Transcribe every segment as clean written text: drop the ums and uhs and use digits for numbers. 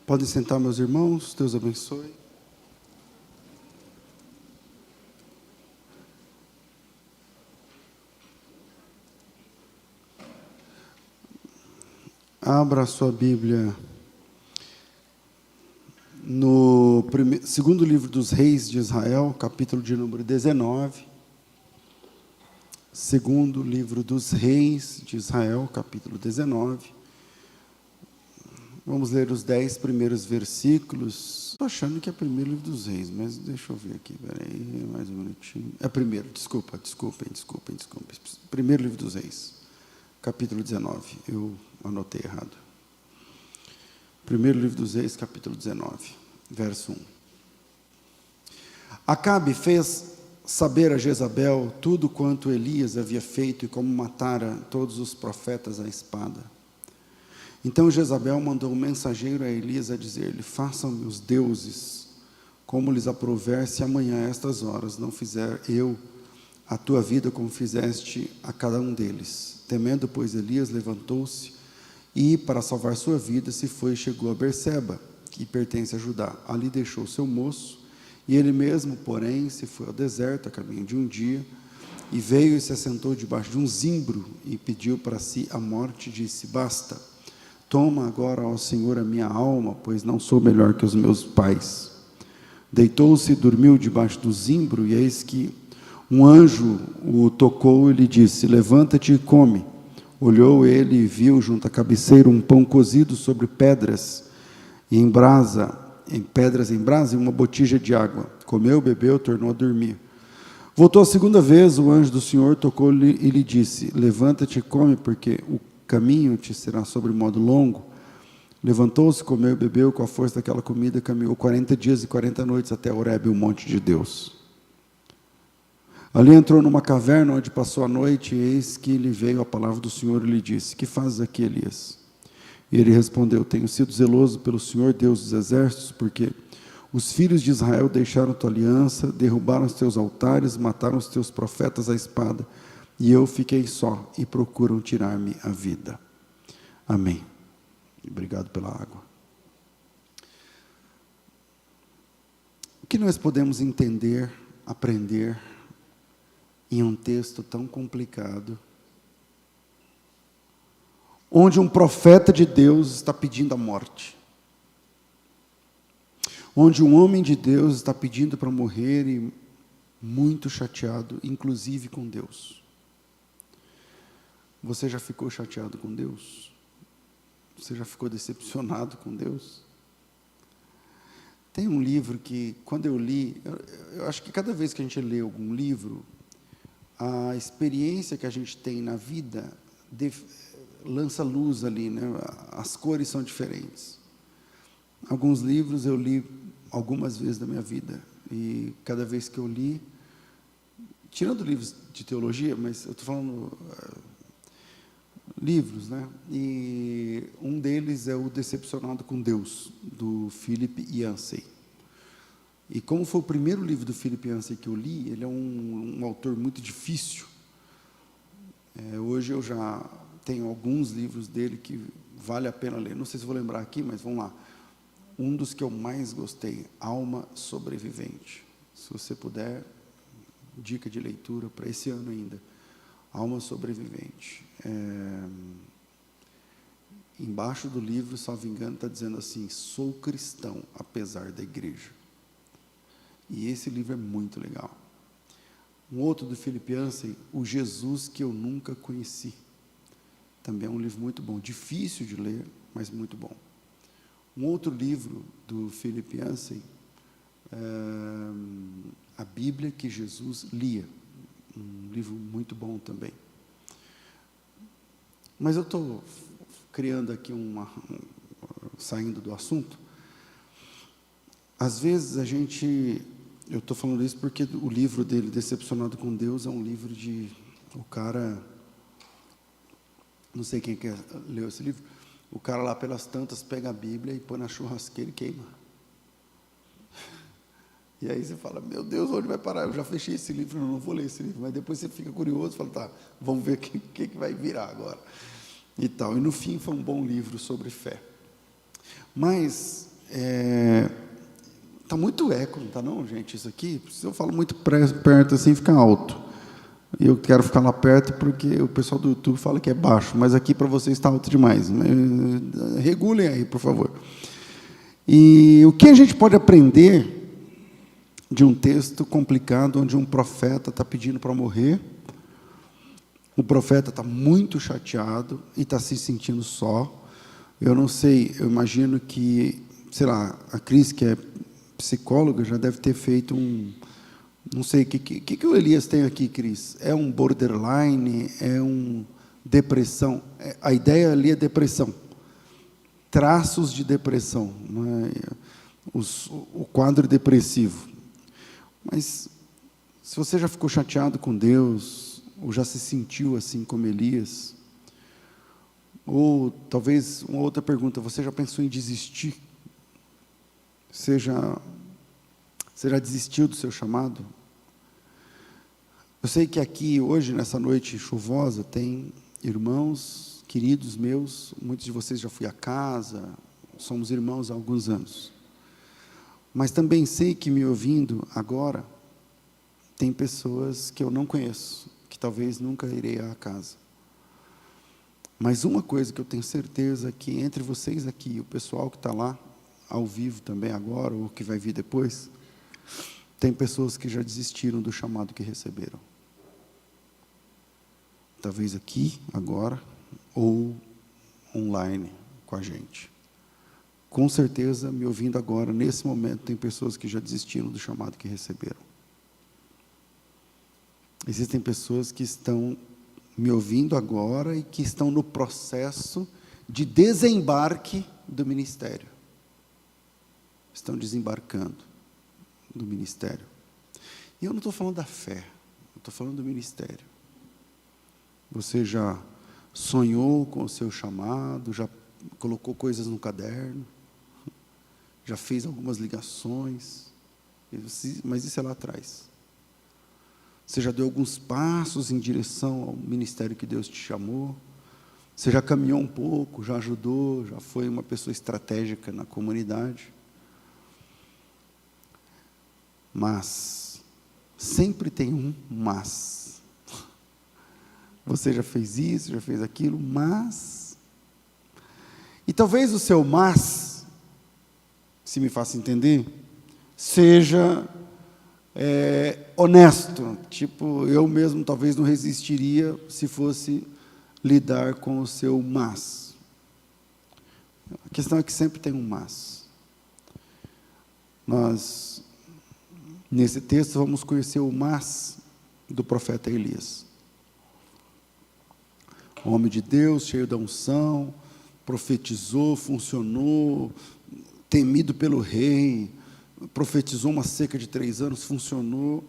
Podem sentar, meus irmãos, Deus abençoe. Abra a sua Bíblia no segundo livro dos Reis de Israel, capítulo de número 19. Segundo livro dos Reis de Israel, capítulo 19. Vamos ler os 10 primeiros versículos. Estou achando que é primeiro livro dos Reis, mas deixa eu ver aqui, peraí, mais um minutinho. É primeiro, desculpem. Primeiro livro dos Reis, capítulo 19. Eu anotei errado. Primeiro livro dos Reis, capítulo 19, verso 1. Acabe fez saber a Jezabel tudo quanto Elias havia feito e como matara todos os profetas à espada. Então Jezabel mandou um mensageiro a Elias a dizer-lhe: façam-me os deuses como lhes aprouver, se amanhã a estas horas não fizer eu a tua vida como fizeste a cada um deles. Temendo, pois, Elias levantou-se e, para salvar sua vida, se foi e chegou a Berseba, que pertence a Judá. Ali deixou seu moço, e ele mesmo, porém, se foi ao deserto, a caminho de um dia, e veio e se assentou debaixo de um zimbro, e pediu para si a morte, disse: basta, toma agora, ó Senhor, a minha alma, pois não sou melhor que os meus pais. Deitou-se e dormiu debaixo do zimbro, e eis que um anjo o tocou e lhe disse: levanta-te e come. Olhou ele e viu junto à cabeceira um pão cozido sobre pedras em brasa, e uma botija de água. Comeu, bebeu, tornou a dormir. Voltou a segunda vez, o anjo do Senhor tocou-lhe e lhe disse: levanta-te e come, porque o caminho te será sobre modo longo. Levantou-se, comeu e bebeu, com a força daquela comida caminhou 40 dias e 40 noites até Horebe, o monte de Deus. Ali entrou numa caverna onde passou a noite, e eis que lhe veio a palavra do Senhor e lhe disse: que fazes aqui, Elias? E ele respondeu: tenho sido zeloso pelo Senhor, Deus dos exércitos, porque os filhos de Israel deixaram tua aliança, derrubaram os teus altares, mataram os teus profetas à espada, e eu fiquei só, e procuram tirar-me a vida. Amém. Obrigado pela água. O que nós podemos entender, aprender em um texto tão complicado, onde um profeta de Deus está pedindo a morte, onde um homem de Deus está pedindo para morrer e muito chateado, inclusive com Deus? Você já ficou chateado com Deus? Você já ficou decepcionado com Deus? Tem um livro que, quando eu li, eu acho que cada vez que a gente lê algum livro, a experiência que a gente tem na vida lança luz ali, né? As cores são diferentes. Alguns livros eu li algumas vezes na minha vida, e cada vez que eu li, tirando livros de teologia, mas eu estou falando livros, né? E um deles é o Decepcionado com Deus, do Philip Yancey. E como foi o primeiro livro do Philip Yancey que eu li, ele é um autor muito difícil. Hoje eu já tenho alguns livros dele que vale a pena ler. Não sei se vou lembrar aqui, mas vamos lá. Um dos que eu mais gostei, Alma Sobrevivente. Se você puder, dica de leitura para esse ano ainda. Alma Sobrevivente. Embaixo do livro, salvo engano, está dizendo assim: sou cristão, apesar da igreja. E esse livro é muito legal. Um outro do Philip Yancey, O Jesus que eu nunca conheci. Também é um livro muito bom, difícil de ler, mas muito bom. Um outro livro do Philip Yancey, A Bíblia que Jesus lia. Um livro muito bom também. Mas eu estou criando aqui saindo do assunto. Às vezes eu estou falando isso porque o livro dele, Decepcionado com Deus, é um livro o cara, não sei quem leu esse livro, o cara lá pelas tantas pega a Bíblia e põe na churrasqueira e queima. E aí você fala: meu Deus, onde vai parar? Eu já fechei esse livro, não vou ler esse livro. Mas depois você fica curioso e fala: tá, vamos ver o que vai virar agora. e tal. E no fim foi um bom livro sobre fé. Mas está muito eco, não está não, gente? Isso aqui, se eu falo muito perto assim, fica alto. Eu quero ficar lá perto porque o pessoal do YouTube fala que é baixo, mas aqui para vocês está alto demais. Regulem aí, por favor. E o que a gente pode aprender de um texto complicado, onde um profeta está pedindo para morrer, o profeta está muito chateado e está se sentindo só. Eu não sei, eu imagino que, sei lá, a Cris, que é psicóloga, já deve ter feito não sei, o que o Elias tem aqui, Cris? É um borderline? É depressão? A ideia ali é depressão. Traços de depressão. Né? O quadro depressivo. Mas, se você já ficou chateado com Deus, ou já se sentiu assim como Elias, ou talvez uma outra pergunta, você já pensou em desistir? Você já desistiu do seu chamado? Eu sei que aqui, hoje, nessa noite chuvosa, tem irmãos, queridos meus, muitos de vocês já fui à casa, somos irmãos há alguns anos. Mas também sei que, me ouvindo agora, tem pessoas que eu não conheço, que talvez nunca irei à casa. Mas uma coisa que eu tenho certeza que entre vocês aqui, o pessoal que está lá, ao vivo também agora, ou que vai vir depois, tem pessoas que já desistiram do chamado que receberam. Talvez aqui, agora, ou online com a gente. Com certeza, me ouvindo agora, nesse momento, tem pessoas que já desistiram do chamado que receberam. Existem pessoas que estão me ouvindo agora e que estão no processo de desembarque do ministério. Estão desembarcando do ministério. E eu não estou falando da fé, eu estou falando do ministério. Você já sonhou com o seu chamado, já colocou coisas no caderno, já fez algumas ligações, mas isso é lá atrás. Você já deu alguns passos em direção ao ministério que Deus te chamou, você já caminhou um pouco, já ajudou, já foi uma pessoa estratégica na comunidade. Mas, sempre tem um mas. Você já fez isso, já fez aquilo, mas... E talvez o seu mas, se me faça entender, seja honesto. Tipo, eu mesmo talvez não resistiria se fosse lidar com o seu mas. A questão é que sempre tem um mas. Nós, nesse texto, vamos conhecer o mas do profeta Elias. Homem de Deus, cheio da unção, profetizou, funcionou, temido pelo rei, profetizou uma seca de 3 anos, funcionou,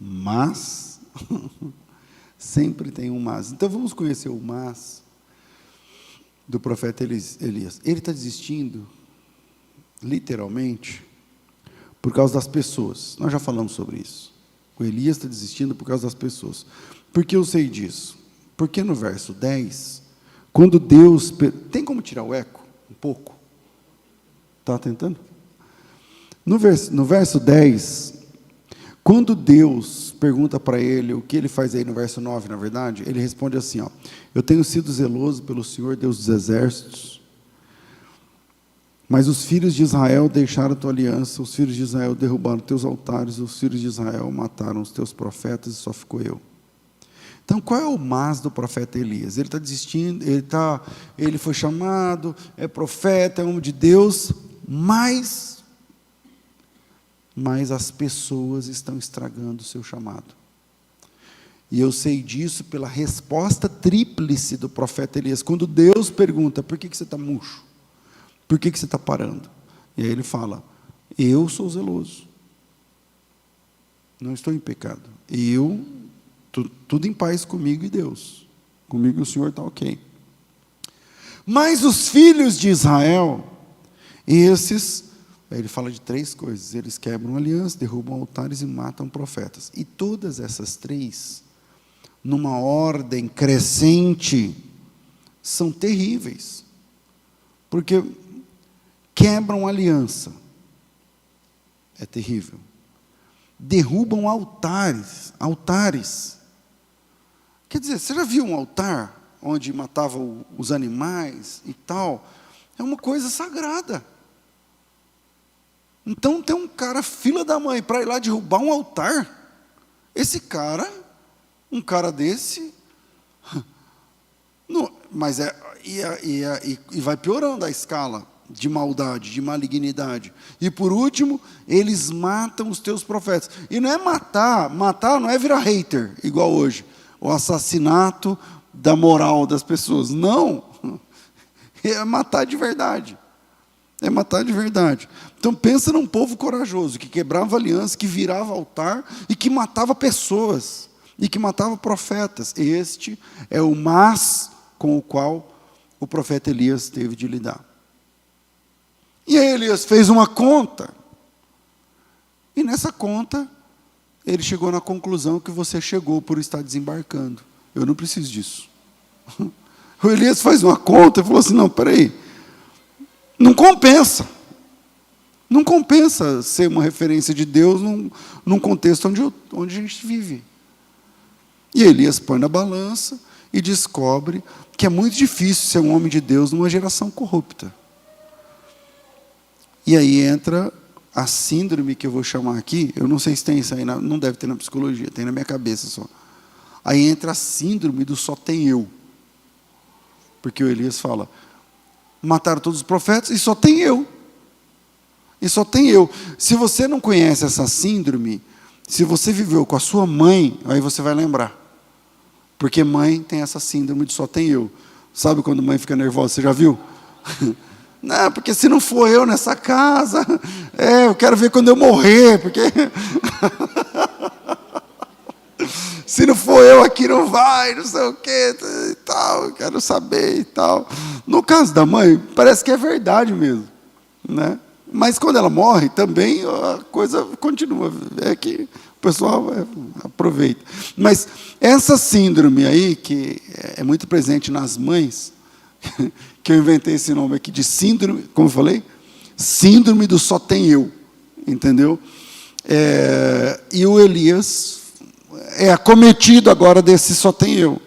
mas, sempre tem um mas. Então, vamos conhecer o mas do profeta Elias. Ele está desistindo, literalmente, por causa das pessoas. Nós já falamos sobre isso. O Elias está desistindo por causa das pessoas. Por que eu sei disso? Porque no verso 10, quando Deus... Tem como tirar o eco? Um pouco? Está tentando? No verso 10, quando Deus pergunta para ele, o que ele faz aí no verso 9, na verdade, ele responde assim, ó, eu tenho sido zeloso pelo Senhor, Deus dos exércitos, mas os filhos de Israel deixaram a tua aliança, os filhos de Israel derrubaram teus altares, os filhos de Israel mataram os teus profetas e só ficou eu. Então, qual é o mas do profeta Elias? Ele está desistindo, ele foi chamado, é profeta, é homem de Deus, mas as pessoas estão estragando o seu chamado. E eu sei disso pela resposta tríplice do profeta Elias. Quando Deus pergunta, por que você está murcho? Por que você está parando? E aí ele fala, eu sou zeloso. Não estou em pecado. Tudo em paz comigo e Deus. Comigo o Senhor está ok. Mas os filhos de Israel, esses... Aí ele fala de 3 coisas. Eles quebram aliança, derrubam altares e matam profetas. E todas essas 3, numa ordem crescente, são terríveis, porque quebram aliança, é terrível. Derrubam altares. Quer dizer, você já viu um altar onde matavam os animais e tal? É uma coisa sagrada. Então tem um cara, fila da mãe, para ir lá derrubar um altar. Esse cara, um cara desse, não, mas e vai piorando a escala de maldade, de malignidade. E por último, eles matam os teus profetas. E não é matar não é virar hater, igual hoje, o assassinato da moral das pessoas. Não, é matar de verdade. É matar de verdade. Então pensa num povo corajoso, que quebrava aliança, que virava altar e que matava pessoas, e que matava profetas. Este é o mas com o qual o profeta Elias teve de lidar. E aí Elias fez uma conta, e nessa conta, ele chegou na conclusão que você chegou por estar desembarcando. Eu não preciso disso. O Elias faz uma conta e falou assim, não, peraí, não compensa. Não compensa ser uma referência de Deus num contexto onde a gente vive. E Elias põe na balança e descobre que é muito difícil ser um homem de Deus numa geração corrupta. E aí entra a síndrome que eu vou chamar aqui, eu não sei se tem isso aí, não deve ter na psicologia, tem na minha cabeça só. Aí entra a síndrome do só tem eu. Porque o Elias fala, mataram todos os profetas e só tem eu. E só tem eu. Se você não conhece essa síndrome, se você viveu com a sua mãe, aí você vai lembrar. Porque mãe tem essa síndrome de só tem eu. Sabe quando mãe fica nervosa, você já viu? Não, porque se não for eu nessa casa, eu quero ver quando eu morrer, porque se não for eu aqui não vai, não sei o que e tal, quero saber e tal. No caso da mãe, parece que é verdade mesmo, né? Mas quando ela morre, também a coisa continua, é que o pessoal aproveita. Mas essa síndrome aí, que é muito presente nas mães, que eu inventei esse nome aqui de síndrome, como eu falei, síndrome do só tem eu, entendeu? E o Elias é acometido agora desse só tem eu.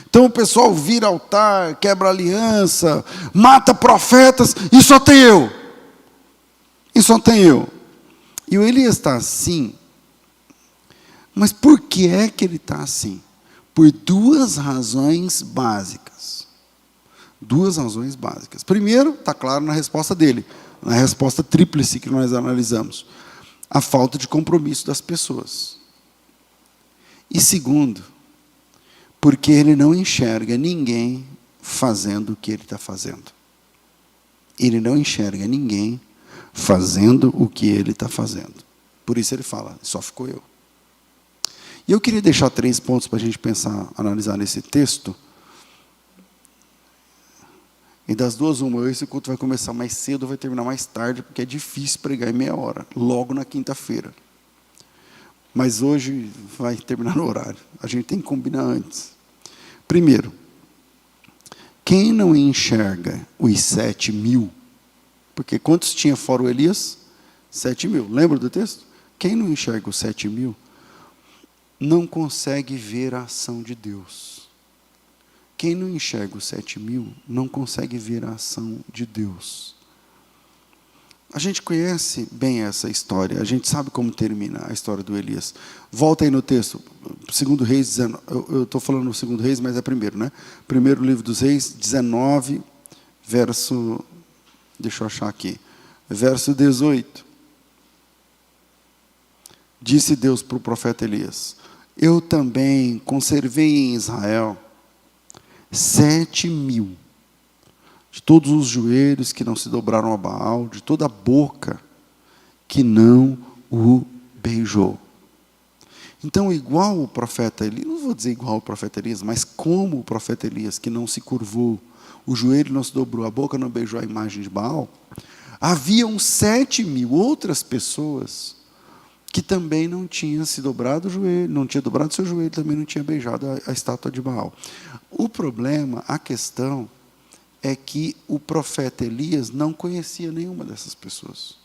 Então o pessoal vira altar, quebra aliança, mata profetas, e só tem eu. E só tem eu. E o Elias está assim, mas por que é que ele está assim? Por duas razões básicas. Duas razões básicas. Primeiro, está claro na resposta dele, na resposta tríplice que nós analisamos. A falta de compromisso das pessoas. E segundo, porque ele não enxerga ninguém fazendo o que ele está fazendo. Ele não enxerga ninguém fazendo o que ele está fazendo. Por isso ele fala, só ficou eu. E eu queria deixar 3 pontos para a gente pensar, analisar nesse texto. E das duas, uma, esse culto vai começar mais cedo, vai terminar mais tarde, porque é difícil pregar em meia hora, logo na quinta-feira. Mas hoje vai terminar no horário. A gente tem que combinar antes. Primeiro, quem não enxerga os 7.000, porque quantos tinha fora o Elias? 7.000. Lembra do texto? Quem não enxerga os 7.000, não consegue ver a ação de Deus. Quem não enxerga os 7.000, não consegue ver a ação de Deus. A gente conhece bem essa história, a gente sabe como termina a história do Elias. Volta aí no texto, 2 Reis 19, eu estou falando no 2 Reis, mas é primeiro, né? Primeiro livro dos Reis, 19, verso, deixa eu achar aqui, verso 18. Disse Deus para o profeta Elias, eu também conservei em Israel 7.000, de todos os joelhos que não se dobraram a Baal, de toda a boca que não o beijou. Então, igual o profeta Elias, não vou dizer igual o profeta Elias, mas como o profeta Elias, que não se curvou, o joelho não se dobrou, a boca não beijou a imagem de Baal, haviam 7.000 outras pessoas que também não tinha se dobrado o joelho, não tinha dobrado seu joelho, também não tinha beijado a estátua de Baal. O problema, a questão, é que o profeta Elias não conhecia nenhuma dessas pessoas.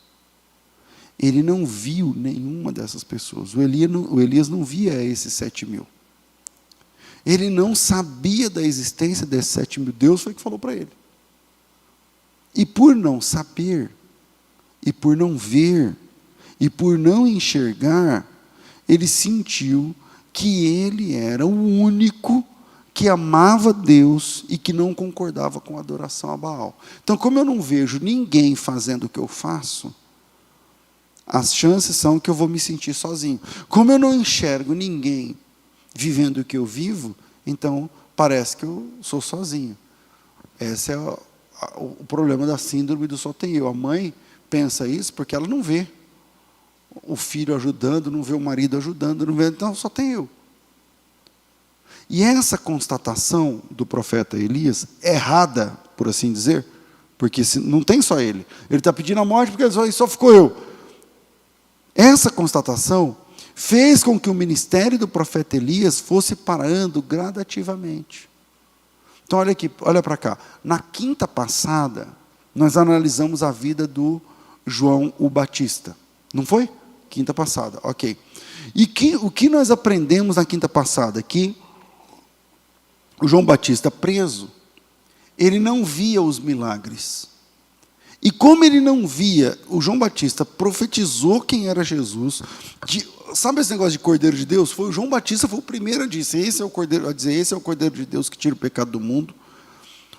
Ele não viu nenhuma dessas pessoas. O Elias não via esses 7.000. Ele não sabia da existência desses 7.000. Deus foi que falou para ele. E por não saber, e por não ver, e por não enxergar, ele sentiu que ele era o único que amava Deus e que não concordava com a adoração a Baal. Então, como eu não vejo ninguém fazendo o que eu faço, as chances são que eu vou me sentir sozinho. Como eu não enxergo ninguém vivendo o que eu vivo, então parece que eu sou sozinho. Esse é o problema da síndrome do só tem eu. A mãe pensa isso porque ela não vê o filho ajudando, não vê o marido ajudando, não vê, então só tem eu. E essa constatação do profeta Elias, errada, por assim dizer, porque não tem só ele está pedindo a morte porque só ficou eu. Essa constatação fez com que o ministério do profeta Elias fosse parando gradativamente. Então olha aqui, olha para cá. Na quinta passada, nós analisamos a vida do João o Batista. Não foi? Quinta passada, ok. E o que nós aprendemos na quinta passada? Que o João Batista preso, ele não via os milagres. E como ele não via, o João Batista profetizou quem era Jesus. Sabe esse negócio de Cordeiro de Deus? Foi o João Batista, foi o primeiro a dizer, esse é o Cordeiro de Deus que tira o pecado do mundo.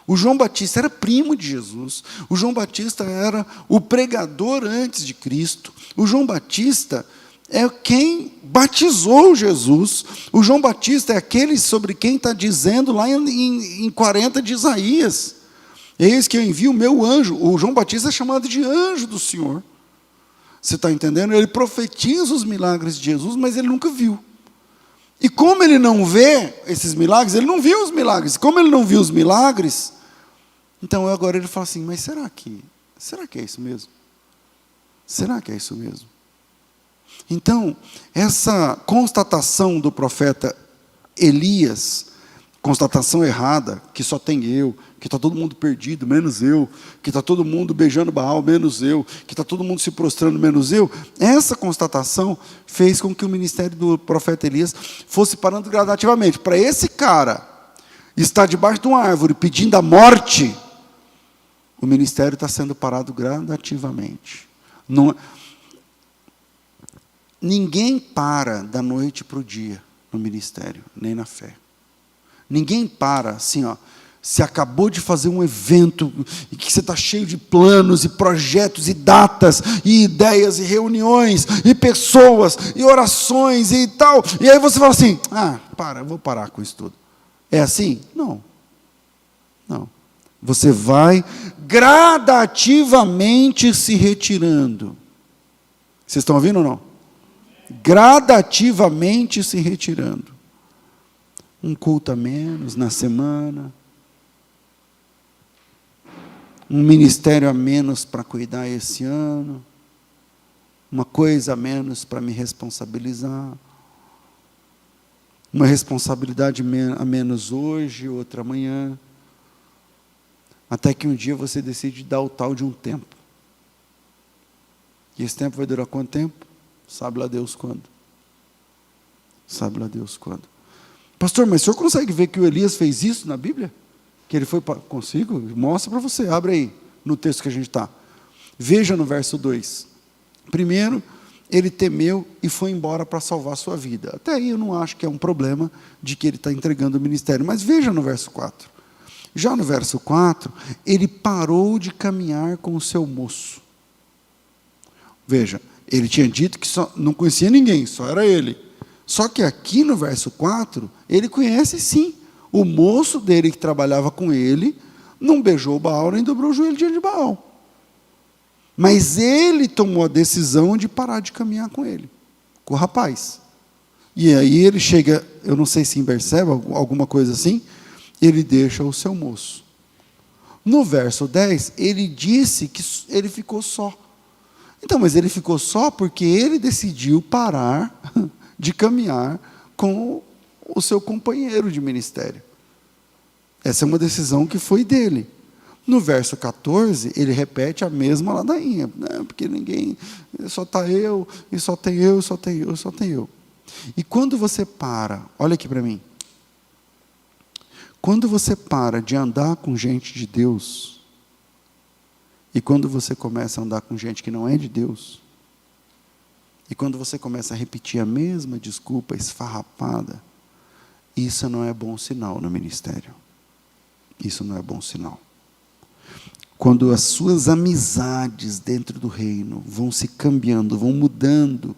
O João Batista era primo de Jesus. O João Batista era o pregador antes de Cristo. O João Batista é quem batizou Jesus. O João Batista é aquele sobre quem está dizendo lá em 40 de Isaías. Eis que eu envio o meu anjo. O João Batista é chamado de anjo do Senhor. Você está entendendo? Ele profetiza os milagres de Jesus, mas ele nunca viu. E como ele não vê esses milagres, ele não viu os milagres. Como ele não viu os milagres, então agora ele fala assim, mas será que é isso mesmo? Será que é isso mesmo? Então, essa constatação do profeta Elias, constatação errada, que só tem eu, que está todo mundo perdido, menos eu, que está todo mundo beijando Baal, menos eu, que está todo mundo se prostrando, menos eu, essa constatação fez com que o ministério do profeta Elias fosse parando gradativamente. Para esse cara estar debaixo de uma árvore pedindo a morte, o ministério está sendo parado gradativamente. Ninguém para da noite para o dia no ministério, nem na fé. Ninguém para assim, se acabou de fazer um evento, e que você está cheio de planos, e projetos, e datas, e ideias, e reuniões, e pessoas, e orações, e tal, e aí você fala assim, eu vou parar com isso tudo. É assim? Não. Você vai gradativamente se retirando. Vocês estão ouvindo ou não? Gradativamente se retirando. Um culto a menos na semana, um ministério a menos para cuidar esse ano, uma coisa a menos para me responsabilizar, uma responsabilidade a menos hoje, outra amanhã, até que um dia você decide dar o tal de um tempo. E esse tempo vai durar quanto tempo? Sabe lá Deus quando. Sabe lá Deus quando. Pastor, mas o senhor consegue ver que o Elias fez isso na Bíblia? Que ele foi consigo? Mostra para você, abre aí, no texto que a gente está. Veja no verso 2. Primeiro, ele temeu e foi embora para salvar a sua vida. Até aí eu não acho que é um problema de que ele está entregando o ministério. Mas veja no verso 4. Já no verso 4, ele parou de caminhar com o seu moço. Veja, ele tinha dito que só não conhecia ninguém, só era ele. Só que aqui no verso 4, ele conhece sim. O moço dele que trabalhava com ele, não beijou Baal, nem dobrou o joelho diante de Baal. Mas ele tomou a decisão de parar de caminhar com ele, com o rapaz. E aí ele chega, eu não sei se em Berseba, alguma coisa assim, ele deixa o seu moço. No verso 10, ele disse que ele ficou só. Então, mas ele ficou só porque ele decidiu parar de caminhar com o seu companheiro de ministério. Essa é uma decisão que foi dele. No verso 14, ele repete a mesma ladainha, né? Porque ninguém, só está eu, e só tem eu, só tem eu, só tem eu. E quando você para, olha aqui para mim, quando você para de andar com gente de Deus, e quando você começa a andar com gente que não é de Deus, e quando você começa a repetir a mesma desculpa esfarrapada, isso não é bom sinal no ministério. Isso não é bom sinal. Quando as suas amizades dentro do reino vão se cambiando, vão mudando,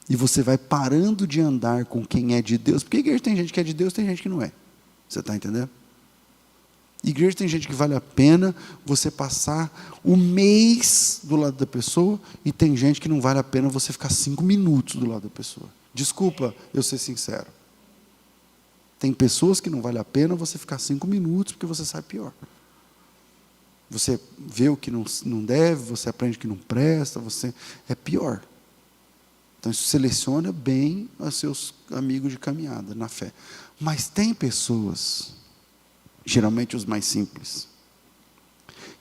e você vai parando de andar com quem é de Deus, porque igreja tem gente que é de Deus, tem gente que não é. Você está entendendo? Igreja tem gente que vale a pena você passar o mês do lado da pessoa, e tem gente que não vale a pena você ficar 5 minutos do lado da pessoa. Desculpa eu ser sincero. Tem pessoas que não vale a pena você ficar 5 minutos, porque você sai pior. Você vê o que não deve, você aprende o que não presta, você é pior. Então, isso seleciona bem os seus amigos de caminhada na fé. Mas tem pessoas, geralmente os mais simples,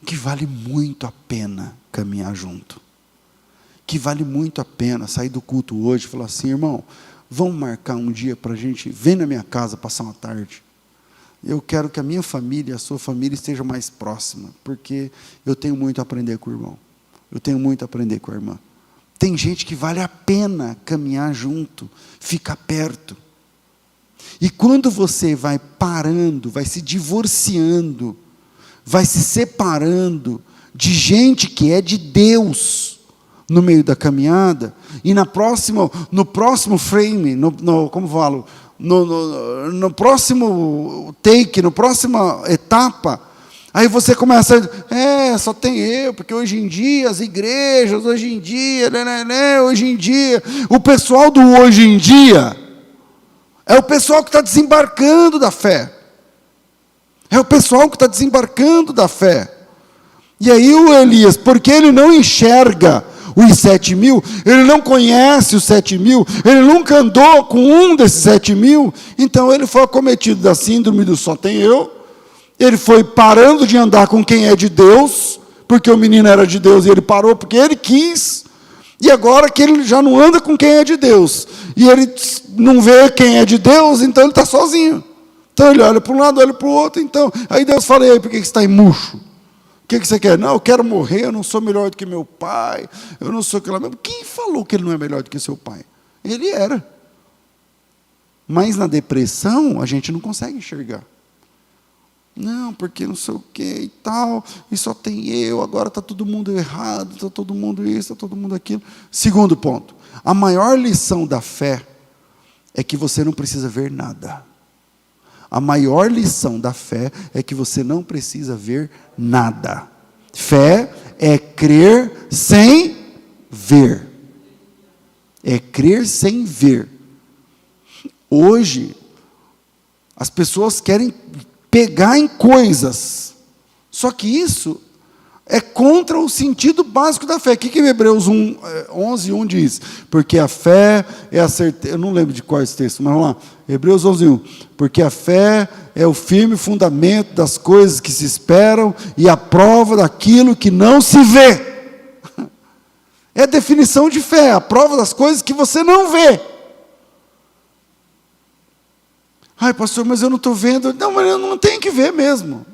que vale muito a pena caminhar junto. Que vale muito a pena sair do culto hoje e falar assim: irmão, vamos marcar um dia para a gente, vem na minha casa passar uma tarde. Eu quero que a minha família, a sua família esteja mais próxima, porque eu tenho muito a aprender com o irmão. Eu tenho muito a aprender com a irmã. Tem gente que vale a pena caminhar junto, ficar perto. E quando você vai parando, vai se divorciando, vai se separando de gente que é de Deus no meio da caminhada, e no próximo frame, como falo, no próximo take, na próxima etapa, aí você começa só tem eu, porque hoje em dia, as igrejas, hoje em dia, o pessoal do hoje em dia, é o pessoal que está desembarcando da fé, e aí o Elias, porque ele não enxerga os 7.000, ele não conhece os 7.000, ele nunca andou com um desses 7.000, então ele foi acometido da síndrome do só tem eu, ele foi parando de andar com quem é de Deus, porque o menino era de Deus e ele parou porque ele quis, e agora que ele já não anda com quem é de Deus, e ele não vê quem é de Deus, então ele está sozinho, então ele olha para um lado, olha para o outro, então, aí Deus fala: e aí, por que você está em murcho? O que você quer? Não, eu quero morrer, eu não sou melhor do que meu pai, eu não sou aquela mesma. Quem falou que ele não é melhor do que seu pai? Ele era. Mas na depressão, a gente não consegue enxergar. Não, porque não sei o que e tal, e só tem eu, agora está todo mundo errado, está todo mundo isso, está todo mundo aquilo. Segundo ponto, a maior lição da fé é que você não precisa ver nada. A maior lição da fé é que você não precisa ver nada. Fé é crer sem ver. É crer sem ver. Hoje, as pessoas querem pegar em coisas, só que isso é contra o sentido básico da fé. O que Hebreus 11:1 diz? Porque a fé é a certeza. Eu não lembro de qual é esse texto, mas vamos lá. Hebreus 11:1. Porque a fé é o firme fundamento das coisas que se esperam e a prova daquilo que não se vê. É a definição de fé, a prova das coisas que você não vê. Ai, pastor, mas eu não estou vendo. Não, mas eu não tenho que ver mesmo.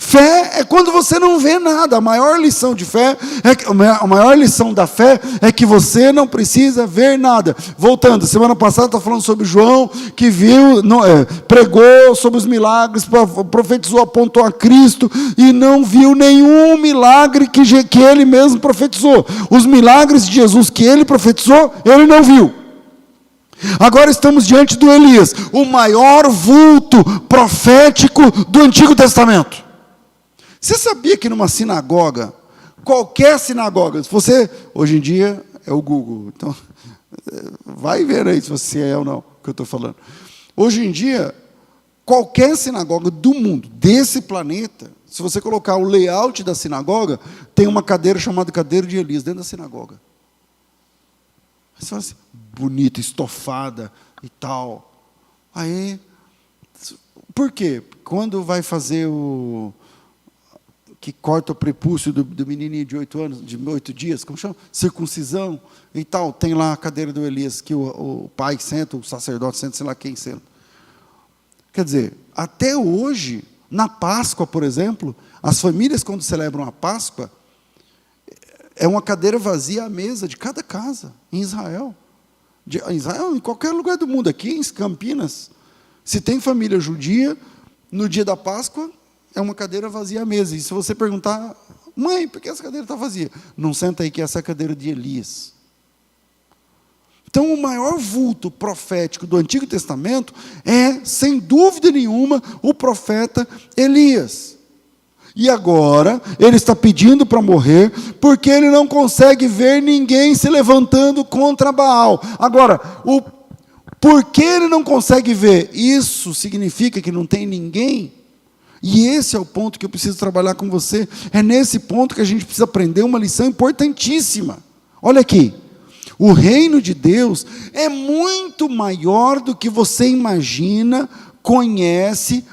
Fé é quando você não vê nada. A maior lição de fé, a maior lição da fé é que você não precisa ver nada. Voltando, semana passada está falando sobre João, que viu, pregou sobre os milagres, profetizou, apontou a Cristo, e não viu nenhum milagre que ele mesmo profetizou. Os milagres de Jesus que ele profetizou, ele não viu. Agora estamos diante do Elias, o maior vulto profético do Antigo Testamento. Você sabia que numa sinagoga, qualquer sinagoga, se você, hoje em dia é o Google, então vai ver aí se você é ou não, o que eu estou falando. Hoje em dia, qualquer sinagoga do mundo, desse planeta, se você colocar o layout da sinagoga, tem uma cadeira chamada cadeira de Elias dentro da sinagoga. Aí você fala assim, bonita, estofada e tal. Aí, por quê? Quando vai fazer que corta o prepúcio do menininho de 8 anos, de 8 dias, como chama? Circuncisão e tal, tem lá a cadeira do Elias, que o pai senta, o sacerdote senta, sei lá quem senta. Quer dizer, até hoje, na Páscoa, por exemplo, as famílias, quando celebram a Páscoa, é uma cadeira vazia à mesa de cada casa, em Israel. Em Israel, em qualquer lugar do mundo, aqui em Campinas, se tem família judia, no dia da Páscoa, é uma cadeira vazia à mesa. E se você perguntar, mãe, por que essa cadeira está vazia? Não senta aí que essa é a cadeira de Elias. Então, o maior vulto profético do Antigo Testamento é, sem dúvida nenhuma, o profeta Elias. E agora, ele está pedindo para morrer, porque ele não consegue ver ninguém se levantando contra Baal. Agora, por que ele não consegue ver? Isso significa que não tem ninguém? E esse é o ponto que eu preciso trabalhar com você. É nesse ponto que a gente precisa aprender uma lição importantíssima. Olha aqui. O reino de Deus é muito maior do que você imagina, conhece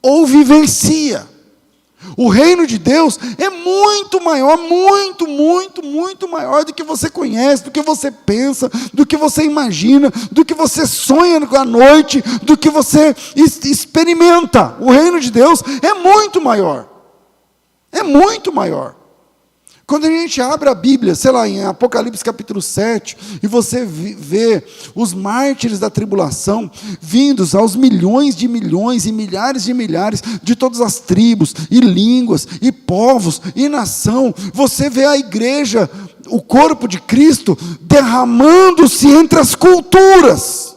ou vivencia. O reino de Deus é muito maior, muito maior do que você conhece, do que você pensa, do que você imagina, do que você sonha à noite, do que você experimenta. O reino de Deus é muito maior. É muito maior. Quando a gente abre a Bíblia, sei lá, em Apocalipse capítulo 7, e você vê os mártires da tribulação, vindos aos milhões e milhares de milhares, de todas as tribos, e línguas, e povos, e nação, você vê a igreja, o corpo de Cristo, derramando-se entre as culturas.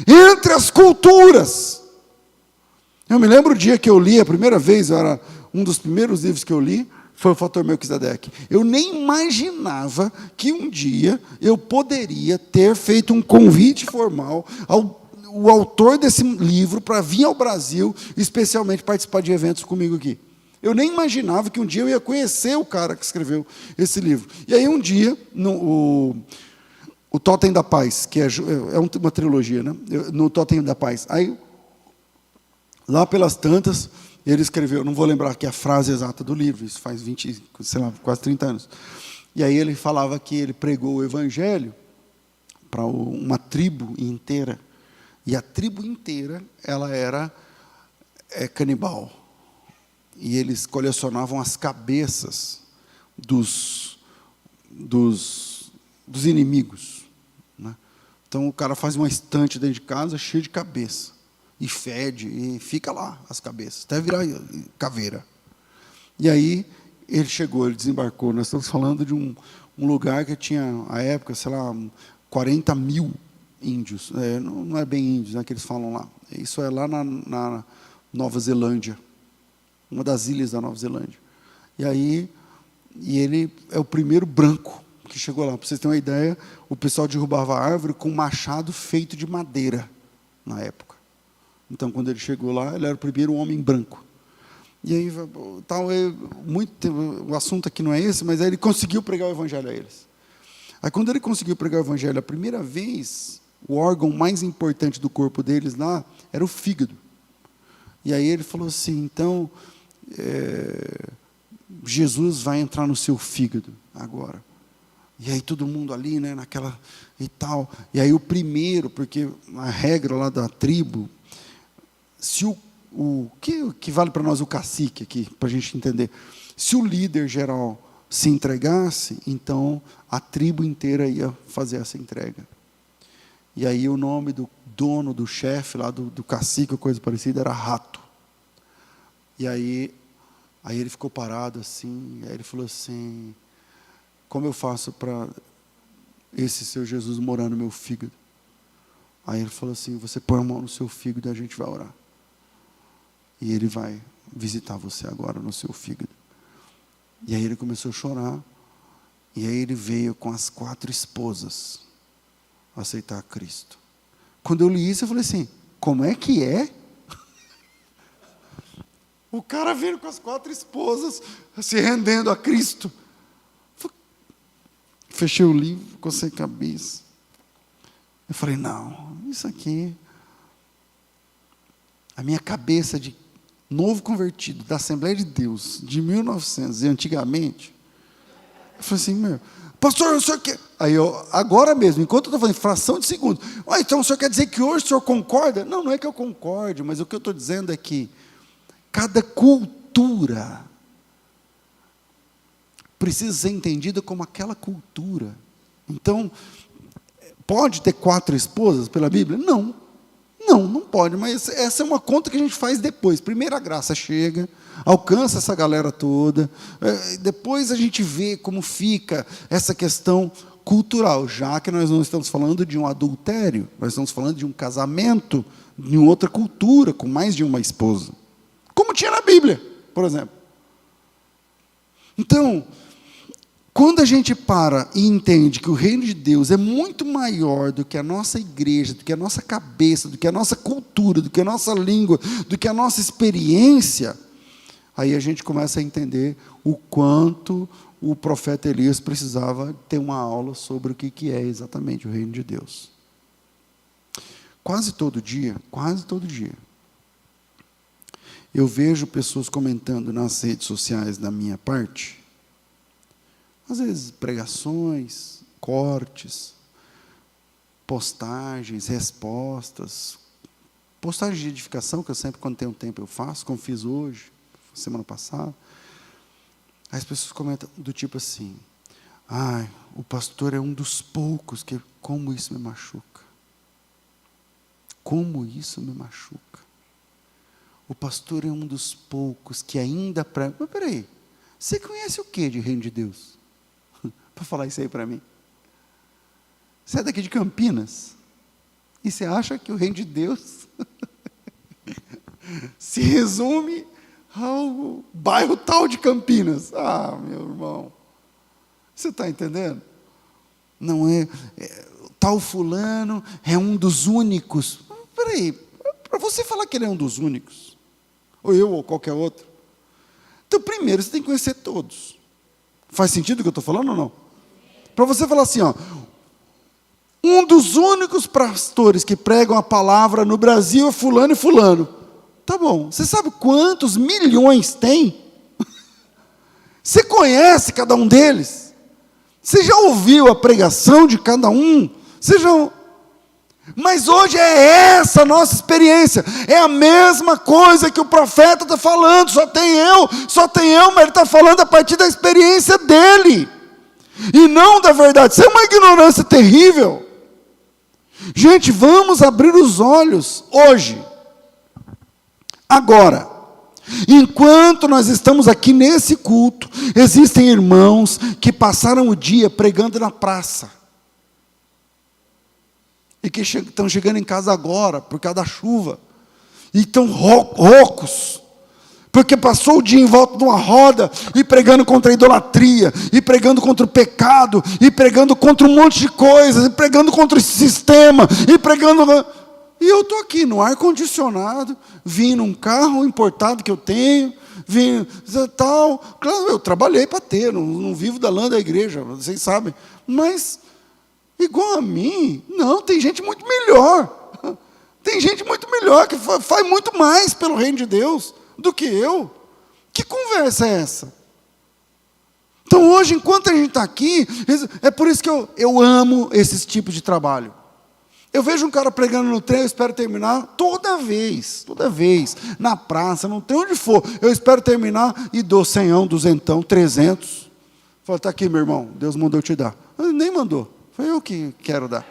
Entre as culturas. Eu me lembro o dia que eu li a primeira vez, era um dos primeiros livros que eu li, foi o Fator Melquisedeque. Eu nem imaginava que um dia eu poderia ter feito um convite formal ao autor desse livro para vir ao Brasil, especialmente participar de eventos comigo aqui. Eu nem imaginava que um dia eu ia conhecer o cara que escreveu esse livro. E aí um dia, o Totem da Paz, que é uma trilogia, né? No Totem da Paz. Aí, lá pelas tantas, ele escreveu, não vou lembrar aqui a frase exata do livro, isso faz 20, sei lá, quase 30 anos. E aí ele falava que ele pregou o evangelho para uma tribo inteira. E a tribo inteira, ela era canibal. E eles colecionavam as cabeças dos inimigos. Né? Então o cara faz uma estante dentro de casa cheia de cabeça. E fede, e fica lá as cabeças, até virar caveira. E aí, ele chegou, ele desembarcou. Nós estamos falando de um lugar que tinha, à época, sei lá, 40 mil índios. Não é bem índios, né, que eles falam lá. Isso é lá na Nova Zelândia, uma das ilhas da Nova Zelândia. E aí, ele é o primeiro branco que chegou lá. Para vocês terem uma ideia, o pessoal derrubava a árvore com um machado feito de madeira, na época. Então, quando ele chegou lá, ele era o primeiro homem branco. E aí, o assunto aqui não é esse, mas aí ele conseguiu pregar o evangelho a eles. Aí, quando ele conseguiu pregar o evangelho a primeira vez, o órgão mais importante do corpo deles lá era o fígado. E aí ele falou assim, então, Jesus vai entrar no seu fígado agora. E aí todo mundo ali, né, naquela e tal. E aí o primeiro, porque a regra lá da tribo, se o que vale para nós o cacique aqui, para a gente entender, se o líder geral se entregasse, então a tribo inteira ia fazer essa entrega. E aí o nome do dono, do chefe lá, do cacique, ou coisa parecida, era Rato. E aí ele ficou parado assim, aí ele falou assim, como eu faço para esse seu Jesus morar no meu fígado? Aí ele falou assim, você põe a mão no seu fígado e a gente vai orar. E ele vai visitar você agora no seu fígado. E aí ele começou a chorar. E aí ele veio com as 4 esposas aceitar Cristo. Quando eu li isso, eu falei assim, como é que é? O cara vindo com as 4 esposas, se rendendo a Cristo. Fechei o livro, cocei a cabeça. Eu falei, não, isso aqui... A minha cabeça de novo convertido, da Assembleia de Deus, de 1900 e antigamente, eu falei assim, meu, pastor, o senhor quer... Aí eu, agora mesmo, enquanto eu estou falando, fração de segundo, então o senhor quer dizer que hoje o senhor concorda? Não, não é que eu concorde, mas o que eu estou dizendo é que cada cultura precisa ser entendida como aquela cultura. Então, pode ter 4 esposas pela Bíblia? Não. Não pode, mas essa é uma conta que a gente faz depois. Primeiro a graça chega, alcança essa galera toda, depois a gente vê como fica essa questão cultural, já que nós não estamos falando de um adultério, nós estamos falando de um casamento em outra cultura, com mais de uma esposa, como tinha na Bíblia, por exemplo. Então, quando a gente para e entende que o reino de Deus é muito maior do que a nossa igreja, do que a nossa cabeça, do que a nossa cultura, do que a nossa língua, do que a nossa experiência, aí a gente começa a entender o quanto o profeta Elias precisava ter uma aula sobre o que é exatamente o reino de Deus. Quase todo dia, eu vejo pessoas comentando nas redes sociais da minha parte, às vezes pregações, cortes, postagens, respostas, postagens de edificação, que eu sempre, quando tenho tempo, eu faço, como fiz hoje, semana passada. As pessoas comentam do tipo assim, o pastor é um dos poucos que, como isso me machuca. Como isso me machuca. O pastor é um dos poucos que ainda prega. Mas peraí, você conhece o que de reino de Deus? Para falar isso aí para mim. Você é daqui de Campinas? E você acha que o reino de Deus se resume ao bairro tal de Campinas? Meu irmão, você está entendendo? Não é, tal fulano é um dos únicos. Peraí, para você falar que ele é um dos únicos, ou eu, ou qualquer outro, então primeiro você tem que conhecer todos. Faz sentido o que eu estou falando ou não? Para você falar assim, um dos únicos pastores que pregam a palavra no Brasil é fulano e fulano. Tá bom, você sabe quantos milhões tem? Você conhece cada um deles? Você já ouviu a pregação de cada um? Mas hoje é essa a nossa experiência, é a mesma coisa que o profeta está falando, só tem eu, mas ele está falando a partir da experiência dele, e não da verdade. Isso é uma ignorância terrível. Gente, vamos abrir os olhos hoje, agora. Enquanto nós estamos aqui nesse culto, existem irmãos que passaram o dia pregando na praça, e que estão chegando em casa agora, por causa da chuva, e estão roucos, porque passou o dia em volta de uma roda, e pregando contra a idolatria, e pregando contra o pecado, e pregando contra um monte de coisas, e pregando contra esse sistema, e eu estou aqui no ar-condicionado, vim num carro importado que eu tenho, vim tal, claro, eu trabalhei para ter, não vivo da lã da igreja, vocês sabem, mas igual a mim, não, tem gente muito melhor, que faz muito mais pelo reino de Deus do que eu. Que conversa é essa? Então hoje, enquanto a gente está aqui, é por isso que eu amo esses tipos de trabalho. Eu vejo um cara pregando no trem, eu espero terminar, toda vez, na praça, não tem onde for, eu espero terminar e dou 100, 200, 300. Fala, está aqui, meu irmão, Deus mandou eu te dar. Ele nem mandou, foi eu que quero dar.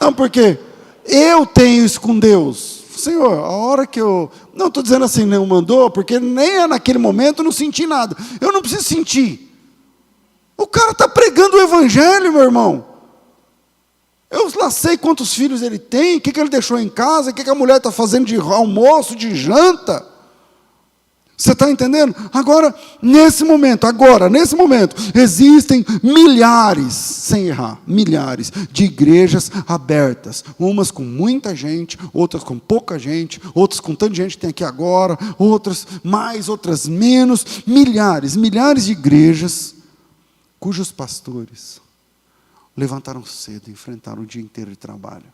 Não, porque eu tenho isso com Deus. Senhor, a hora que eu... Não estou dizendo assim, não mandou, porque nem naquele momento eu não senti nada. Eu não preciso sentir. O cara está pregando o evangelho, meu irmão. Eu lá sei quantos filhos ele tem, o que ele deixou em casa, o que a mulher está fazendo de almoço, de janta. Você está entendendo? Agora, nesse momento, existem milhares, sem errar, milhares de igrejas abertas. Umas com muita gente, outras com pouca gente, outras com tanta gente que tem aqui agora, outras mais, outras menos. Milhares de igrejas cujos pastores levantaram cedo, enfrentaram o dia inteiro de trabalho.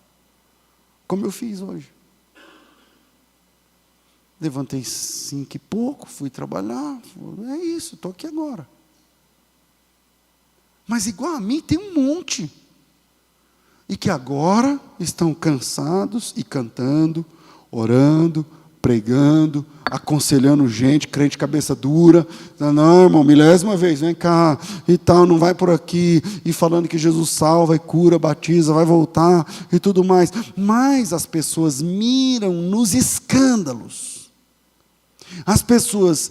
Como eu fiz hoje. Levantei 5 e pouco, fui trabalhar, é isso, estou aqui agora. Mas igual a mim tem um monte. E que agora estão cansados e cantando, orando, pregando, aconselhando gente, crente cabeça dura. Não, irmão, milésima vez, vem cá, e tal, não vai por aqui. E falando que Jesus salva e cura, batiza, vai voltar e tudo mais. Mas as pessoas miram nos escândalos. As pessoas,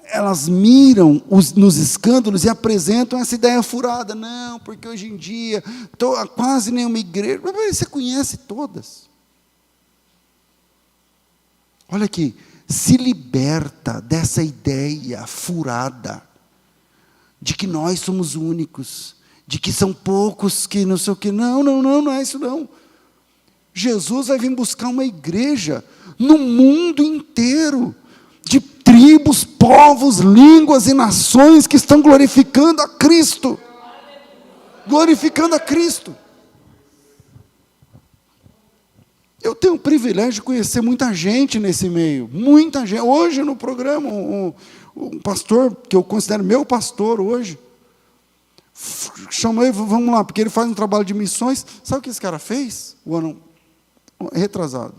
elas miram nos escândalos e apresentam essa ideia furada. Não, porque hoje em dia, quase nenhuma igreja. Mas você conhece todas. Olha aqui, se liberta dessa ideia furada, de que nós somos únicos, de que são poucos que não sei o que. Não é isso não. Jesus vai vir buscar uma igreja no mundo inteiro, de tribos, povos, línguas e nações que estão glorificando a Cristo. Glorificando a Cristo. Eu tenho o privilégio de conhecer muita gente nesse meio. Muita gente. Hoje no programa, um pastor, que eu considero meu pastor hoje, chamou ele, vamos lá, porque ele faz um trabalho de missões. Sabe o que esse cara fez? O ano retrasado.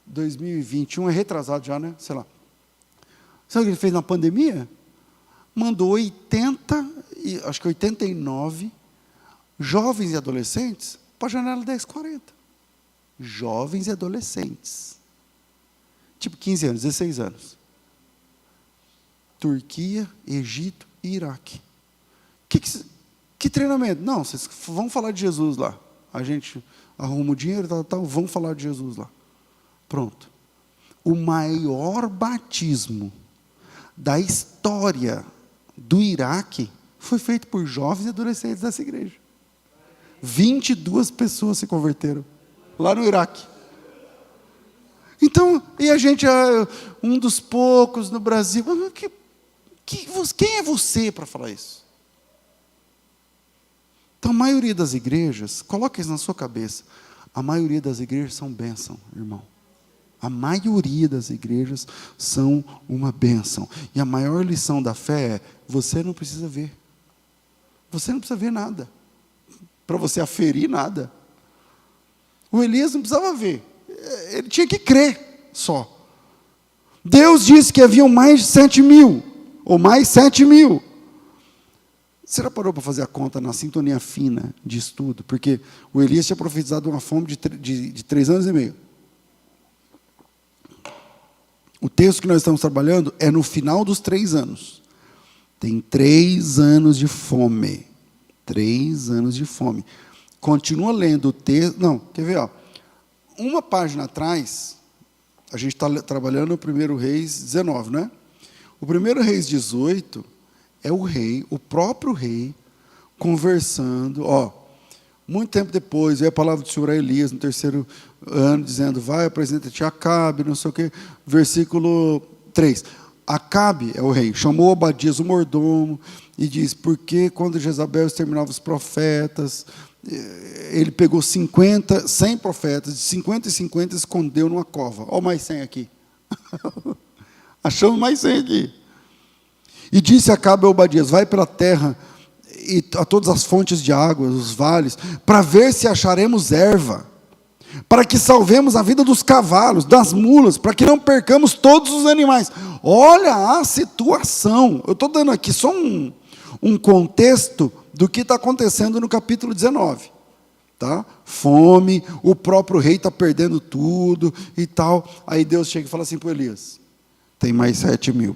2021 é retrasado já, né? Sei lá. Sabe o que ele fez na pandemia? Mandou 89 jovens e adolescentes para a janela 1040. Jovens e adolescentes. Tipo 15 anos, 16 anos. Turquia, Egito e Iraque. Que treinamento? Não, vocês vão falar de Jesus lá. A gente arruma o dinheiro, vamos falar de Jesus lá. Pronto. O maior batismo da história do Iraque foi feito por jovens e adolescentes dessa igreja. 22 pessoas se converteram lá no Iraque. Então, e a gente é um dos poucos no Brasil. Quem é você para falar isso? Então, a maioria das igrejas, coloque isso na sua cabeça, a maioria das igrejas são bênção, irmão. A maioria das igrejas são uma bênção. E a maior lição da fé é, você não precisa ver. Você não precisa ver nada. Para você aferir nada. O Elias não precisava ver. Ele tinha que crer só. Deus disse que haviam mais de 7.000. Ou mais 7.000. Você já parou para fazer a conta na sintonia fina de estudo? Porque o Elias tinha profetizado uma fome de 3 anos e meio. O texto que nós estamos trabalhando é no final dos 3 anos. Tem 3 anos de fome. 3 anos de fome. Continua lendo o texto. Não, quer ver? Ó, uma página atrás, a gente está trabalhando o 1 Reis 19, né? O 1 Reis 18 é o rei, o próprio rei, conversando. Ó, muito tempo depois, veio a palavra do Senhor a Elias, no 3º ano, dizendo, vai, apresenta-te a Acabe, não sei o quê. Versículo 3. Acabe, é o rei, chamou Obadias, o mordomo, e diz, porque quando Jezabel exterminava os profetas, ele pegou 100 profetas, de 50 em 50 escondeu numa cova. Olha mais 100 aqui. Achamos mais 100 aqui. E disse Acabe a Obadias, vai pela terra e a todas as fontes de água, os vales, para ver se acharemos erva, para que salvemos a vida dos cavalos, das mulas, para que não percamos todos os animais. Olha a situação. Eu estou dando aqui só um contexto do que está acontecendo no capítulo 19. Tá? Fome, o próprio rei está perdendo tudo e tal. Aí Deus chega e fala assim para Elias, tem mais 7.000.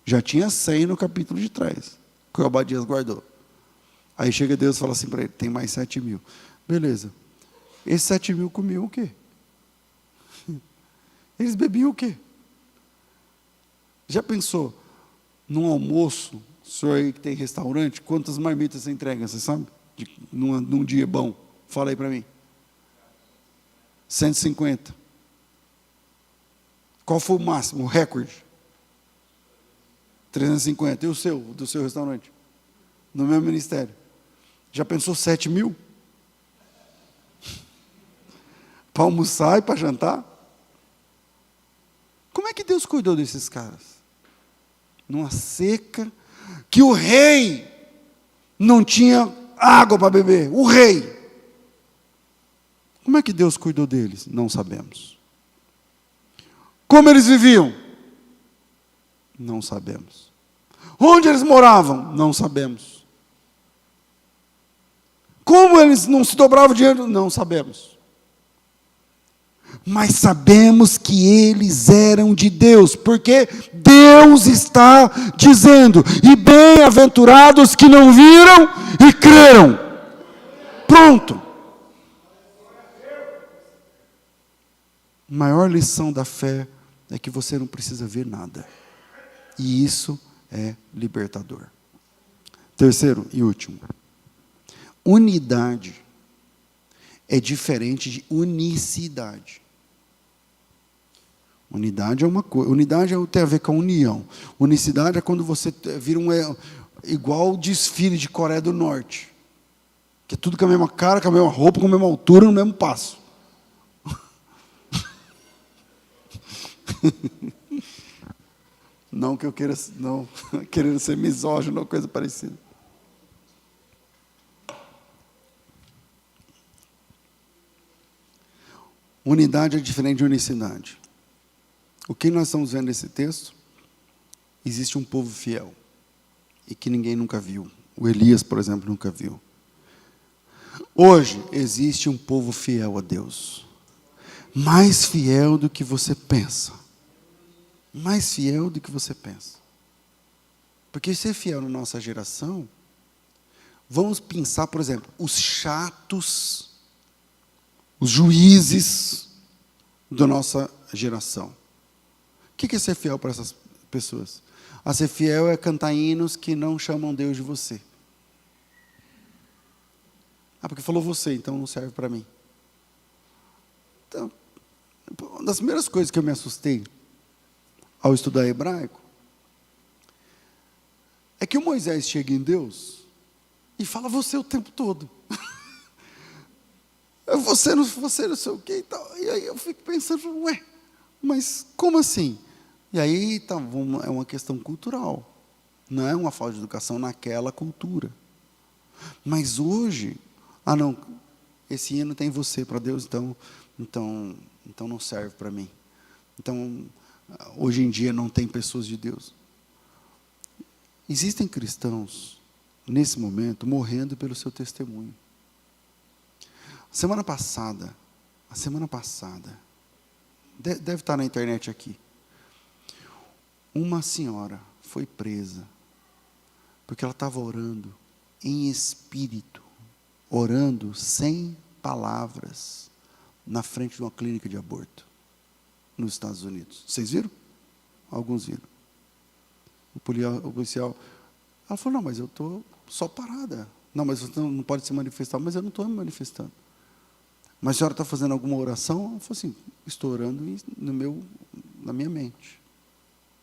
Já tinha 100 no capítulo de trás, que o Obadias guardou. Aí chega Deus e fala assim para ele, tem mais 7.000. Beleza. Esses 7.000 comiam o quê? Eles bebiam o quê? Já pensou, num almoço, o senhor aí que tem restaurante, quantas marmitas você entrega, você sabe? Num dia bom. Fala aí para mim. 150. Qual foi o máximo, o recorde? 350. E o seu, do seu restaurante? No meu ministério. Já pensou 7.000? Para almoçar e para jantar? Como é que Deus cuidou desses caras? Numa seca, que o rei não tinha água para beber. O rei. Como é que Deus cuidou deles? Não sabemos. Como eles viviam? Não sabemos. Onde eles moravam? Não sabemos. Como eles não se dobravam dinheiro? Não sabemos. Mas sabemos que eles eram de Deus, porque Deus está dizendo, e bem-aventurados que não viram e creram. Pronto. A maior lição da fé é que você não precisa ver nada. E isso é libertador. Terceiro e último. Unidade é diferente de unicidade. Unidade é uma coisa. Unidade tem a ver com a união. Unicidade é quando você vira igual o desfile de Coreia do Norte. Que é tudo com a mesma cara, com a mesma roupa, com a mesma altura, no mesmo passo. Não que eu queira, não, querendo ser misógino ou coisa parecida. Unidade é diferente de unicidade. O que nós estamos vendo nesse texto? Existe um povo fiel, e que ninguém nunca viu. O Elias, por exemplo, nunca viu. Hoje, existe um povo fiel a Deus. Mais fiel do que você pensa. Mais fiel do que você pensa. Porque ser fiel na nossa geração, vamos pensar, por exemplo, os chatos, os juízes da nossa geração. O que é ser fiel para essas pessoas? A ser fiel é cantar hinos que não chamam Deus de você. Ah, porque falou você, então não serve para mim. Então, uma das primeiras coisas que eu me assustei ao estudar hebraico é que o Moisés chega em Deus e fala você o tempo todo. Você não sei o que e tal. E aí eu fico pensando, ué, mas como assim? E aí tá, é uma questão cultural. Não é uma falta de educação naquela cultura. Mas hoje, não, esse hino tem você para Deus, então não serve para mim. Então, hoje em dia não tem pessoas de Deus. Existem cristãos, nesse momento, morrendo pelo seu testemunho. Semana passada, deve estar na internet aqui, uma senhora foi presa, porque ela estava orando em espírito, orando sem palavras, na frente de uma clínica de aborto, nos Estados Unidos. Vocês viram? Alguns viram. O policial, ela falou, não, mas eu estou só parada. Não, mas você não pode se manifestar. Mas eu não estou me manifestando. Mas a senhora está fazendo alguma oração? Ela falou assim, estou orando na minha mente.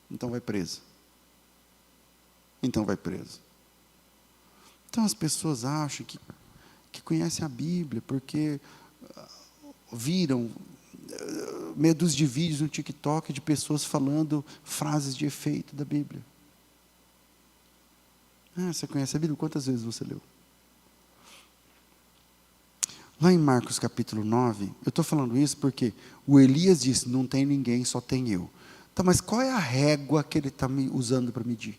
Então vai presa. Então as pessoas acham que conhecem a Bíblia, porque viram medos de vídeos no TikTok de pessoas falando frases de efeito da Bíblia. Você conhece a Bíblia? Quantas vezes você leu? Lá em Marcos capítulo 9, eu estou falando isso porque o Elias disse, não tem ninguém, só tem eu. Tá, mas qual é a régua que ele está usando para medir?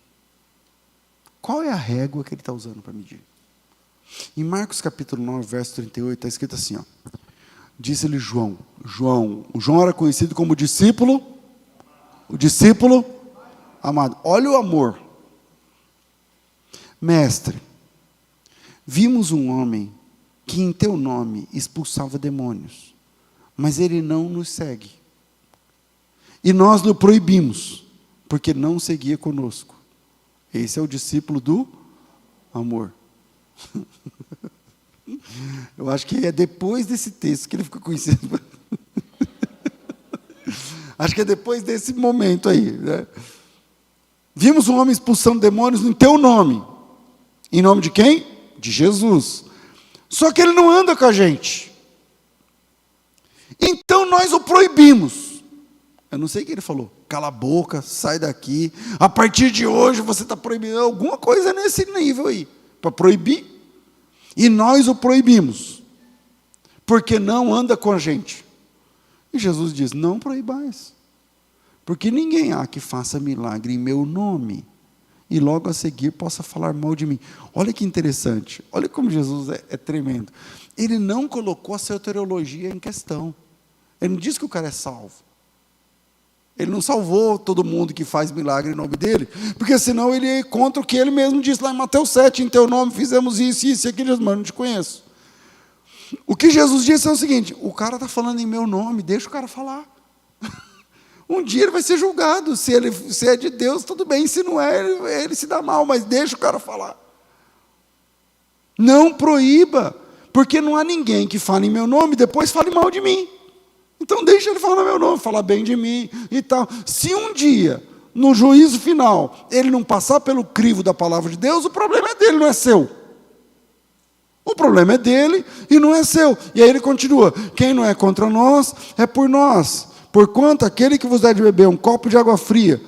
Qual é a régua que ele está usando para medir? Em Marcos capítulo 9, verso 38, está escrito assim, disse-lhe João. O João era conhecido como o discípulo amado. Olha o amor. Mestre, vimos um homem que em teu nome expulsava demônios, mas ele não nos segue. E nós lhe proibimos, porque não seguia conosco. Esse é o discípulo do amor. Eu acho que é depois desse texto que ele ficou conhecido. Acho que é depois desse momento aí, né? Vimos um homem expulsando demônios em teu nome. Em nome de quem? De Jesus. Só que ele não anda com a gente. Então nós o proibimos. Eu não sei o que ele falou. Cala a boca, sai daqui. A partir de hoje você está proibindo. Alguma coisa nesse nível aí. Para proibir. E nós o proibimos. Porque não anda com a gente. E Jesus diz, não proibais. Porque ninguém há que faça milagre em meu nome. E logo a seguir possa falar mal de mim. Olha que interessante. Olha como Jesus é tremendo. Ele não colocou a soteriologia em questão. Ele não disse que o cara é salvo. Ele não salvou todo mundo que faz milagre em nome dele, porque senão ele ia contra o que ele mesmo disse lá em Mateus 7, em teu nome fizemos isso, isso e aquilo, mas eu não te conheço. O que Jesus disse é o seguinte, o cara está falando em meu nome, deixa o cara falar. Um dia ele vai ser julgado, se é de Deus, tudo bem, se não é, ele se dá mal, mas deixa o cara falar. Não proíba, porque não há ninguém que fale em meu nome e depois fale mal de mim. Então deixa ele falar meu nome, falar bem de mim e tal. Se um dia, no juízo final, ele não passar pelo crivo da palavra de Deus, o problema é dele, não é seu. O problema é dele e não é seu. E aí ele continua, quem não é contra nós, é por nós. Porquanto aquele que vos der de beber um copo de água fria,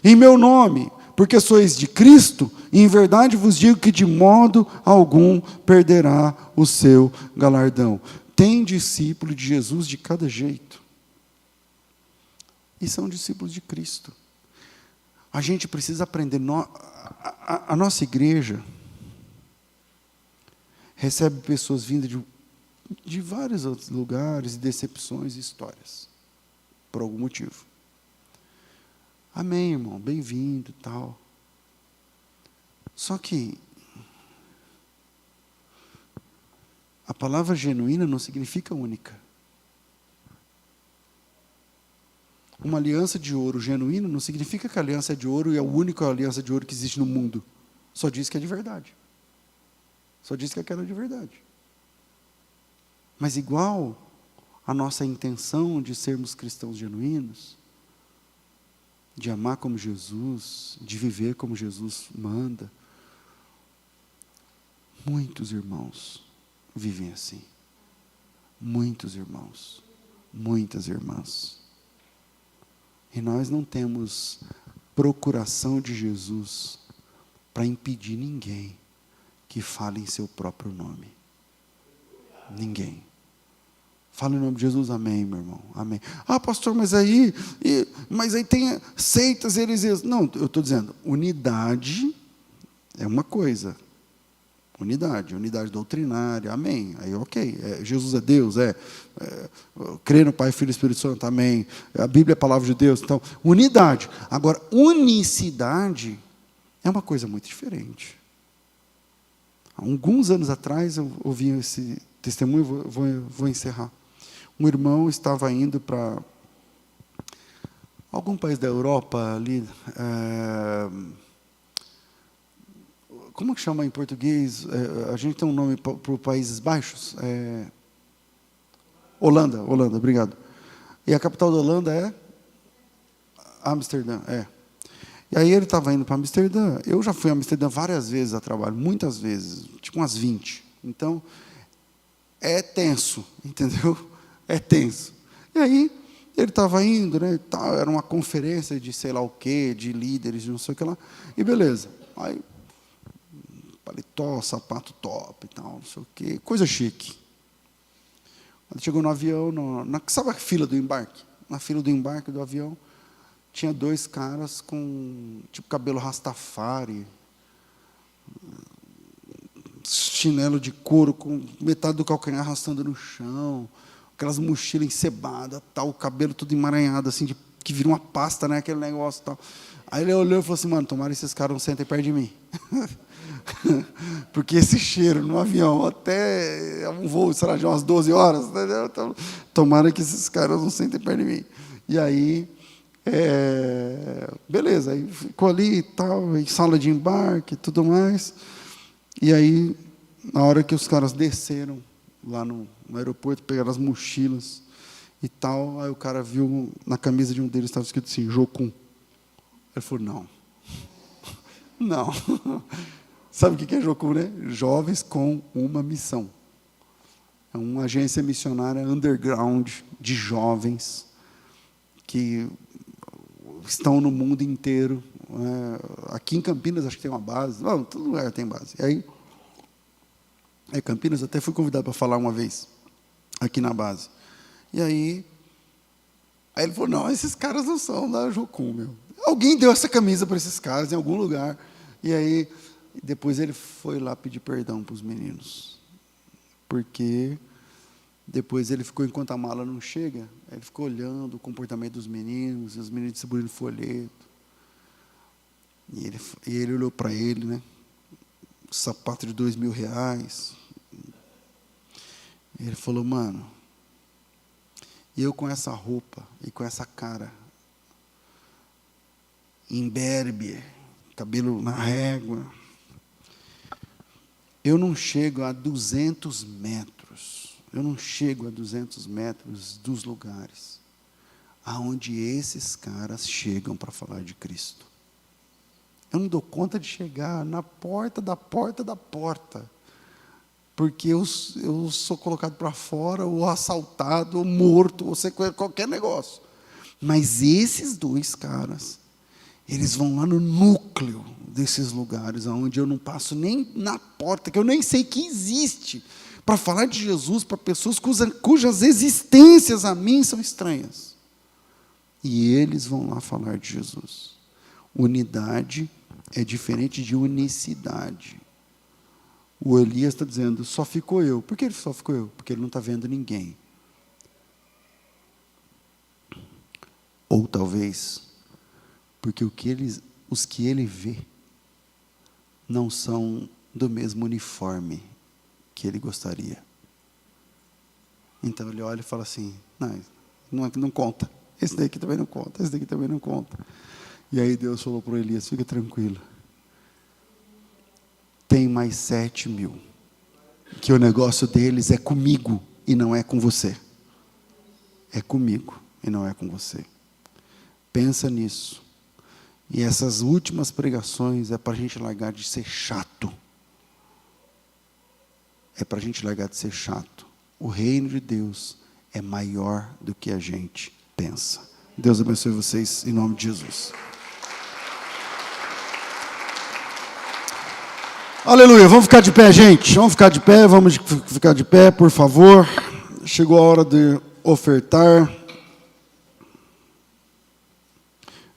em meu nome, porque sois de Cristo, e em verdade vos digo que de modo algum perderá o seu galardão. Tem discípulo de Jesus de cada jeito. E são discípulos de Cristo. A gente precisa aprender. A nossa igreja recebe pessoas vindas de vários outros lugares, decepções e histórias. Por algum motivo. Amém, irmão. Bem-vindo e tal. Só que a palavra genuína não significa única. Uma aliança de ouro genuína não significa que a aliança é de ouro e é a única aliança de ouro que existe no mundo. Só diz que é de verdade. Só diz que aquela é de verdade. Mas igual a nossa intenção de sermos cristãos genuínos, de amar como Jesus, de viver como Jesus manda, muitos irmãos vivem assim. Muitos irmãos, muitas irmãs. E nós não temos procuração de Jesus para impedir ninguém que fale em seu próprio nome. Ninguém. Fala em nome de Jesus, amém, meu irmão, amém. Ah, pastor, mas aí tem seitas, heresias. Não, eu estou dizendo, unidade é uma coisa. Unidade doutrinária, amém. Aí, ok, Jesus é Deus, crê no Pai, Filho e Espírito Santo, amém. A Bíblia é a palavra de Deus, então, unidade. Agora, unicidade é uma coisa muito diferente. Há alguns anos atrás, eu ouvi esse testemunho, vou encerrar. Um irmão estava indo para algum país da Europa, ali, como que chama em português? A gente tem um nome para os Países Baixos? Holanda, obrigado. E a capital da Holanda é? Amsterdã, E aí ele estava indo para Amsterdã. Eu já fui a Amsterdã várias vezes a trabalho, muitas vezes, tipo umas 20. Então, é tenso, entendeu? É tenso. E aí, ele estava indo, né, era uma conferência de sei lá o quê, de líderes, de não sei o que lá, e beleza. Aí, paletó, sapato top e tal, não sei o quê, coisa chique. Quando chegou no avião, sabe a fila do embarque? Na fila do embarque do avião, tinha 2 caras com, tipo, cabelo rastafari, chinelo de couro, com metade do calcanhar arrastando no chão, aquelas mochilas encebadas, tal, o cabelo todo emaranhado, assim, que vira uma pasta, né, aquele negócio tal. Aí ele olhou e falou assim, mano, tomara esses caras não sentem perto de mim. Porque esse cheiro no avião, até um voo, sei lá, de umas 12 horas, entendeu? Então, tomara que esses caras não sentem perto de mim. E aí, Beleza, aí ficou ali e tal, em sala de embarque e tudo mais. E aí, na hora que os caras desceram lá no aeroporto, pegaram as mochilas e tal, aí o cara viu na camisa de um deles estava escrito assim, Jocum. Ele falou, não. Sabe o que é Jocum, né? Jovens com uma missão. É uma agência missionária underground de jovens que estão no mundo inteiro. Aqui em Campinas acho que tem uma base. Não, todo lugar tem base. E aí, Campinas, até fui convidado para falar uma vez aqui na base. E aí ele falou, não, esses caras não são da Jocum, meu. Alguém deu essa camisa para esses caras em algum lugar. E aí, depois ele foi lá pedir perdão para os meninos. Porque depois ele ficou, enquanto a mala não chega, ele ficou olhando o comportamento dos meninos, e os meninos distribuindo folheto. E ele olhou para ele, né? Sapato de R$2.000. E ele falou, mano, e eu com essa roupa e com essa cara, imberbe, cabelo na régua, eu não chego a 200 metros. Eu não chego a 200 metros dos lugares aonde esses caras chegam para falar de Cristo. Eu não dou conta de chegar na porta da porta da porta, porque eu sou colocado para fora, ou assaltado, ou morto, ou sequestrado, qualquer negócio. Mas esses dois caras, eles vão lá no núcleo desses lugares, onde eu não passo nem na porta, que eu nem sei que existe, para falar de Jesus para pessoas cujas existências a mim são estranhas. E eles vão lá falar de Jesus. Unidade é diferente de unicidade. O Elias está dizendo, só ficou eu. Por que ele só ficou eu? Porque ele não está vendo ninguém. Ou talvez, porque os que ele vê não são do mesmo uniforme que ele gostaria. Então ele olha e fala assim, não conta. Esse daqui também não conta, esse daqui também não conta. E aí Deus falou para Elias, fica tranquilo. Tem mais 7.000. Que o negócio deles é comigo e não é com você. É comigo e não é com você. Pensa nisso. E essas últimas pregações é para a gente largar de ser chato. É para a gente largar de ser chato. O reino de Deus é maior do que a gente pensa. Deus abençoe vocês em nome de Jesus. Aleluia, vamos ficar de pé, gente. Vamos ficar de pé, por favor. Chegou a hora de ofertar,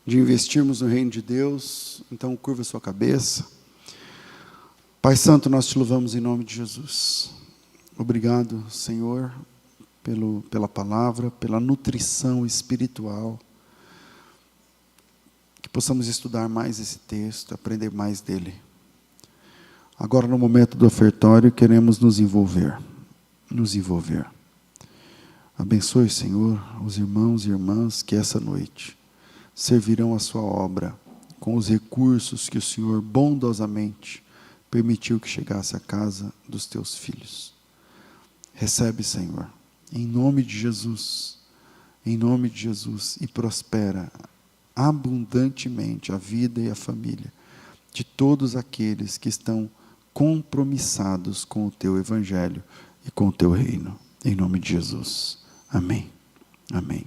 de investirmos no reino de Deus. Então, curva a sua cabeça. Pai Santo, nós te louvamos em nome de Jesus. Obrigado, Senhor, pela palavra, pela nutrição espiritual. Que possamos estudar mais esse texto, aprender mais dele. Agora, no momento do ofertório, queremos nos envolver. Abençoe, Senhor, os irmãos e irmãs que essa noite servirão a sua obra com os recursos que o Senhor bondosamente permitiu que chegasse à casa dos teus filhos. Recebe, Senhor, em nome de Jesus, e prospera abundantemente a vida e a família de todos aqueles que estão compromissados com o teu evangelho e com o teu reino. Em nome de Jesus. Amém. Amém.